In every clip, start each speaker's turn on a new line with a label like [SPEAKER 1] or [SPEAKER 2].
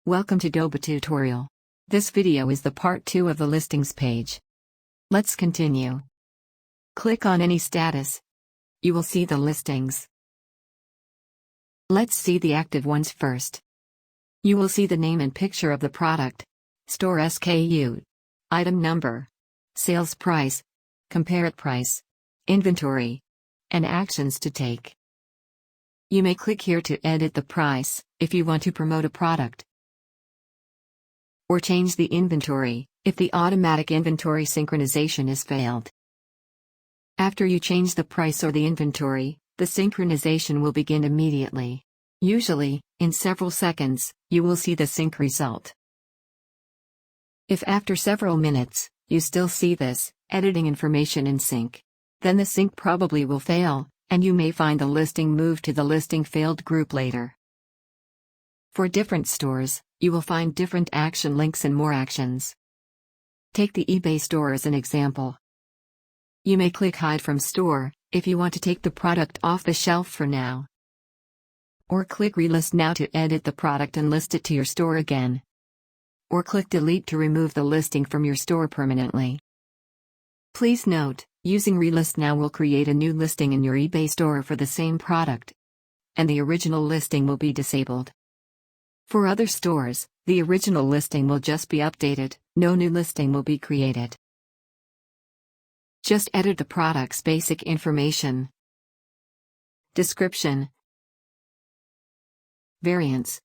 [SPEAKER 1] Welcome to Doba tutorial. This video is the part 2 of the listings page. Let's continue. Click on any status. You will see the listings. Let's see the active ones first. You will see the name and picture of the product, store SKU, item number, sales price, compared price, inventory, and actions to take. You may click here to edit the price, if you want to promote a product, or change the inventory, if the automatic inventory synchronization is failed. After you change the price or the inventory, the synchronization will begin immediately. Usually, in several seconds, you will see the sync result. If after several minutes, you still see this, editing information in sync, then the sync probably will fail, and you may find the listing moved to the listing failed group later. For different stores, you will find different action links and more actions. Take the eBay store as an example. You may click Hide from Store, if you want to take the product off the shelf for now. Or click Relist now to edit the product and list it to your store again. Or click Delete to remove the listing from your store permanently. Please note, using Relist now will create a new listing in your eBay store for the same product, and the original listing will be disabled. For other stores, the original listing will just be updated, no new listing will be created. Just edit the product's basic information, description, variants,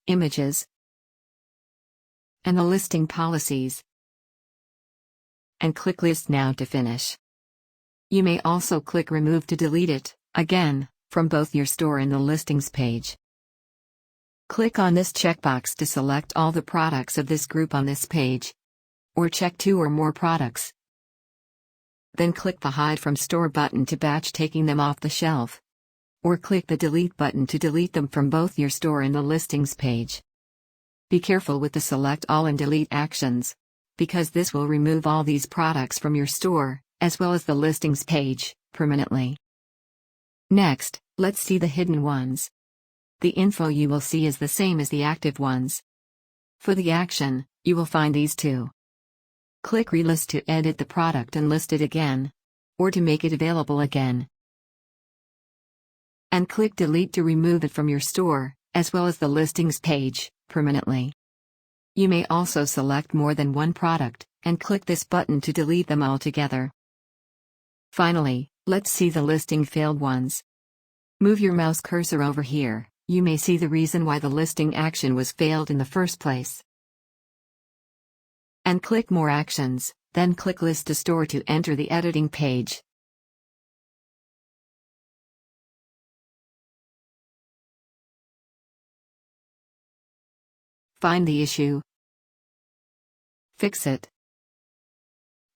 [SPEAKER 1] images, and the listing policies, and click List Now to finish. You may also click Remove to delete it, again, from both your store and the listings page. Click on this checkbox to select all the products of this group on this page, or check 2 or more products. Then click the Hide from Store button to batch taking them off the shelf, or click the Delete button to delete them from both your store and the listings page. Be careful with the Select All and Delete actions, because this will remove all these products from your store, as well as the listings page, permanently. Next, let's see the hidden ones. The info you will see is the same as the active ones. For the action, you will find these two. Click Relist to edit the product and list it again, or to make it available again. And click Delete to remove it from your store, as well as the listings page, permanently. You may also select more than one product, and click this button to delete them all together. Finally, let's see the listing failed ones. Move your mouse cursor over here, you may see the reason why the listing action was failed in the first place. And click More Actions, then click List to Store to enter the editing page. Find the issue, fix it,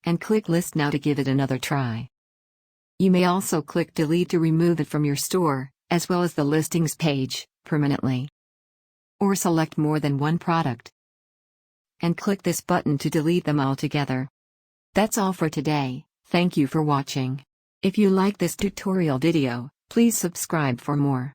[SPEAKER 1] and click List Now to give it another try. You may also click Delete to remove it from your store, as well as the listings page, permanently. Or select more than one product, and click this button to delete them all together. That's all for today, thank you for watching. If you like this tutorial video, please subscribe for more.